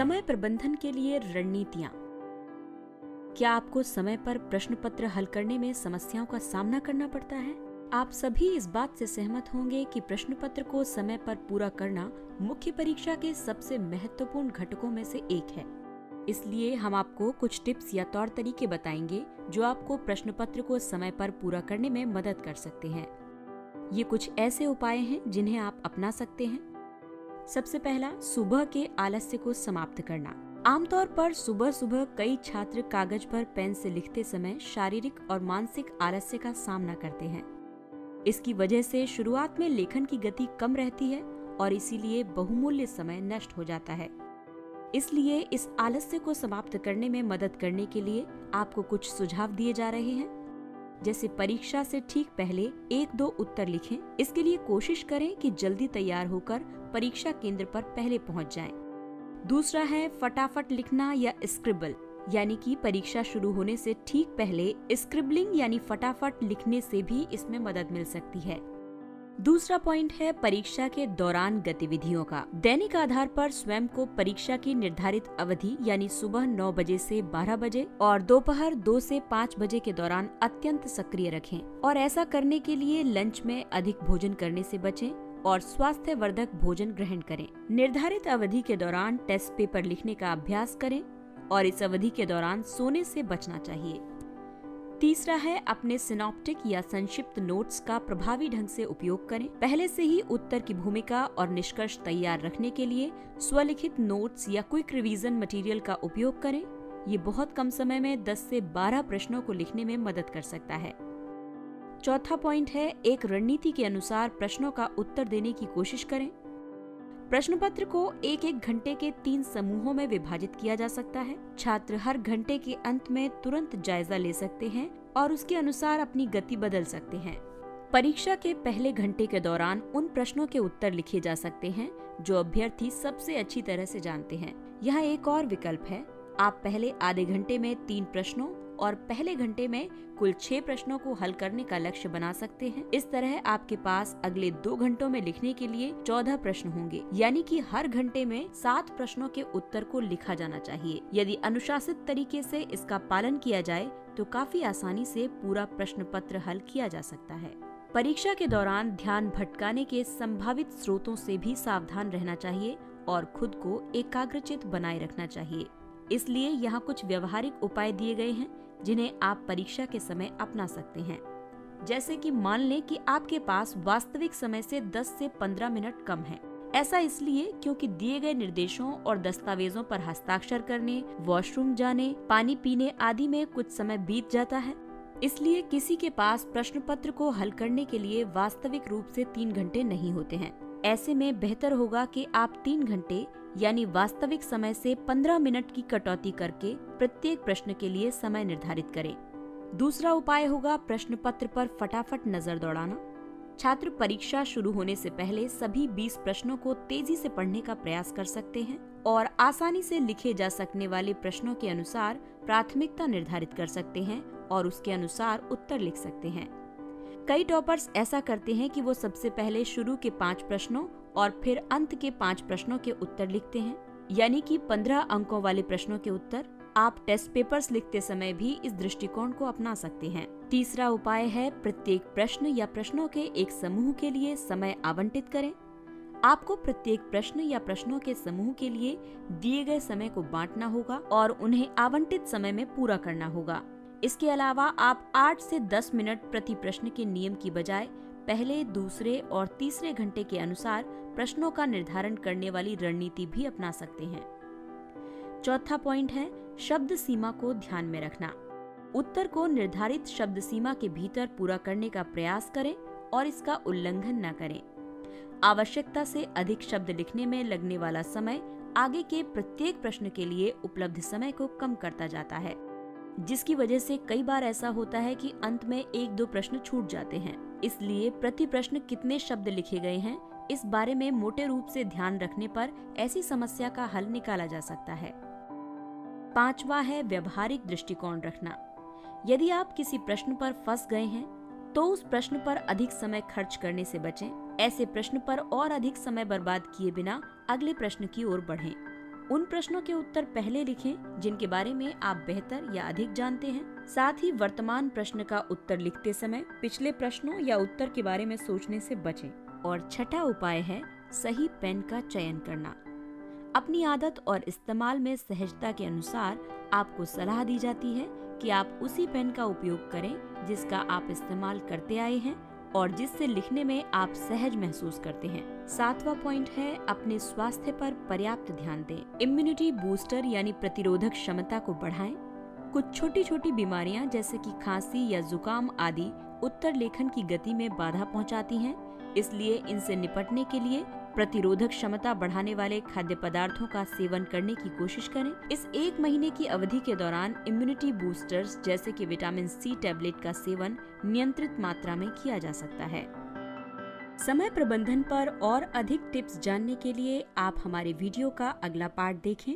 समय प्रबंधन के लिए रणनीतियाँ। क्या आपको समय पर प्रश्न पत्र हल करने में समस्याओं का सामना करना पड़ता है? आप सभी इस बात से सहमत होंगे कि प्रश्न पत्र को समय पर पूरा करना मुख्य परीक्षा के सबसे महत्वपूर्ण घटकों में से एक है। इसलिए हम आपको कुछ टिप्स या तौर तरीके बताएंगे जो आपको प्रश्न पत्र को समय पर पूरा करने में मदद कर सकते हैं। ये कुछ ऐसे उपाय हैं जिन्हें आप अपना सकते हैं। सबसे पहला, सुबह के आलस्य को समाप्त करना। आमतौर पर सुबह सुबह कई छात्र कागज पर पेन से लिखते समय शारीरिक और मानसिक आलस्य का सामना करते हैं। इसकी वजह से शुरुआत में लेखन की गति कम रहती है और इसीलिए बहुमूल्य समय नष्ट हो जाता है। इसलिए इस आलस्य को समाप्त करने में मदद करने के लिए आपको कुछ सुझाव दिए जा रहे हैं। जैसे परीक्षा से ठीक पहले 1-2 उत्तर लिखें। इसके लिए कोशिश करें कि जल्दी तैयार होकर परीक्षा केंद्र पर पहले पहुंच जाएं। दूसरा है फटाफट लिखना या स्क्रिबल, यानी कि परीक्षा शुरू होने से ठीक पहले स्क्रिबलिंग यानी फटाफट लिखने से भी इसमें मदद मिल सकती है। दूसरा पॉइंट है परीक्षा के दौरान गतिविधियों का। दैनिक आधार पर स्वयं को परीक्षा की निर्धारित अवधि यानी सुबह 9 बजे से 12 बजे और दोपहर 2 से 5 बजे के दौरान अत्यंत सक्रिय रखें और ऐसा करने के लिए लंच में अधिक भोजन करने से बचें और स्वास्थ्यवर्धक भोजन ग्रहण करें। निर्धारित अवधि के दौरान टेस्ट पेपर लिखने का अभ्यास करें और इस अवधि के दौरान सोने से बचना चाहिए। तीसरा है अपने सिनॉप्टिक या संक्षिप्त नोट्स का प्रभावी ढंग से उपयोग करें। पहले से ही उत्तर की भूमिका और निष्कर्ष तैयार रखने के लिए स्वलिखित नोट्स या क्विक रिवीजन मटेरियल का उपयोग करें। ये बहुत कम समय में 10 से 12 प्रश्नों को लिखने में मदद कर सकता है। चौथा पॉइंट है एक रणनीति के अनुसार प्रश्नों का उत्तर देने की कोशिश करें। प्रश्न पत्र को 1-1 घंटे के 3 समूहों में विभाजित किया जा सकता है। छात्र हर घंटे के अंत में तुरंत जायजा ले सकते हैं और उसके अनुसार अपनी गति बदल सकते हैं। परीक्षा के पहले घंटे के दौरान उन प्रश्नों के उत्तर लिखे जा सकते हैं जो अभ्यर्थी सबसे अच्छी तरह से जानते हैं। यहाँ एक और विकल्प है, आप पहले आधे घंटे में 3 प्रश्नों और पहले घंटे में कुल 6 प्रश्नों को हल करने का लक्ष्य बना सकते हैं। इस तरह आपके पास अगले 2 घंटों में लिखने के लिए 14 प्रश्न होंगे, यानी कि हर घंटे में 7 प्रश्नों के उत्तर को लिखा जाना चाहिए। यदि अनुशासित तरीके से इसका पालन किया जाए तो काफी आसानी से पूरा प्रश्न पत्र हल किया जा सकता है। परीक्षा के दौरान ध्यान भटकाने के संभावित स्रोतों से भी सावधान रहना चाहिए और खुद को एकाग्रचित बनाए रखना चाहिए। इसलिए यहाँ कुछ व्यवहारिक उपाय दिए गए हैं जिन्हें आप परीक्षा के समय अपना सकते हैं। जैसे कि मान लें कि आपके पास वास्तविक समय से 10 से 15 मिनट कम है। ऐसा इसलिए क्योंकि दिए गए निर्देशों और दस्तावेजों पर हस्ताक्षर करने, वॉशरूम जाने, पानी पीने आदि में कुछ समय बीत जाता है। इसलिए किसी के पास प्रश्न पत्र को हल करने के लिए वास्तविक रूप से 3 घंटे नहीं होते हैं। ऐसे में बेहतर होगा कि आप 3 घंटे यानी वास्तविक समय से 15 मिनट की कटौती करके प्रत्येक प्रश्न के लिए समय निर्धारित करें। दूसरा उपाय होगा प्रश्न पत्र पर फटाफट नजर दौड़ाना। छात्र परीक्षा शुरू होने से पहले सभी 20 प्रश्नों को तेजी से पढ़ने का प्रयास कर सकते हैं और आसानी से लिखे जा सकने वाले प्रश्नों के अनुसार प्राथमिकता निर्धारित कर सकते हैं और उसके अनुसार उत्तर लिख सकते हैं। कई टॉपर्स ऐसा करते हैं कि वो सबसे पहले शुरू के 5 प्रश्नों और फिर अंत के 5 प्रश्नों के उत्तर लिखते हैं, यानी कि 15 अंकों वाले प्रश्नों के उत्तर। आप टेस्ट पेपर्स लिखते समय भी इस दृष्टिकोण को अपना सकते हैं। तीसरा उपाय है प्रत्येक प्रश्न या प्रश्नों के एक समूह के लिए समय आवंटित करें। आपको प्रत्येक प्रश्न या प्रश्नों के समूह के लिए दिए गए समय को बांटना होगा और उन्हें आवंटित समय में पूरा करना होगा। इसके अलावा आप 8 से 10 मिनट प्रति प्रश्न के नियम की बजाय पहले, दूसरे और तीसरे घंटे के अनुसार प्रश्नों का निर्धारण करने वाली रणनीति भी अपना सकते हैं। चौथा पॉइंट है शब्द सीमा को ध्यान में रखना। उत्तर को निर्धारित शब्द सीमा के भीतर पूरा करने का प्रयास करें और इसका उल्लंघन न करें। आवश्यकता से अधिक शब्द लिखने में लगने वाला समय आगे के प्रत्येक प्रश्न के लिए उपलब्ध समय को कम करता जाता है, जिसकी वजह से कई बार ऐसा होता है कि अंत में 1-2 प्रश्न छूट जाते हैं। इसलिए प्रति प्रश्न कितने शब्द लिखे गए हैं, इस बारे में मोटे रूप से ध्यान रखने पर ऐसी समस्या का हल निकाला जा सकता है। पांचवा है व्यवहारिक दृष्टिकोण रखना। यदि आप किसी प्रश्न पर फंस गए हैं तो उस प्रश्न पर अधिक समय खर्च करने से बचें। ऐसे प्रश्न पर और अधिक समय बर्बाद किए बिना अगले प्रश्न की ओर बढ़ें। उन प्रश्नों के उत्तर पहले लिखें जिनके बारे में आप बेहतर या अधिक जानते हैं। साथ ही वर्तमान प्रश्न का उत्तर लिखते समय पिछले प्रश्नों या उत्तर के बारे में सोचने से बचें। और छठा उपाय है सही पेन का चयन करना। अपनी आदत और इस्तेमाल में सहजता के अनुसार आपको सलाह दी जाती है कि आप उसी पेन का उपयोग करें जिसका आप इस्तेमाल करते आए हैं और जिससे लिखने में आप सहज महसूस करते हैं। 7वां पॉइंट है अपने स्वास्थ्य पर पर्याप्त ध्यान दें। इम्यूनिटी बूस्टर यानी प्रतिरोधक क्षमता को बढ़ाएं। कुछ छोटी छोटी बीमारियां जैसे कि खांसी या जुकाम आदि उत्तर लेखन की गति में बाधा पहुंचाती हैं, इसलिए इनसे निपटने के लिए प्रतिरोधक क्षमता बढ़ाने वाले खाद्य पदार्थों का सेवन करने की कोशिश करें। इस 1 महीने की अवधि के दौरान इम्यूनिटी बूस्टर्स जैसे कि विटामिन सी टैबलेट का सेवन नियंत्रित मात्रा में किया जा सकता है। समय प्रबंधन पर और अधिक टिप्स जानने के लिए आप हमारे वीडियो का अगला पार्ट देखें।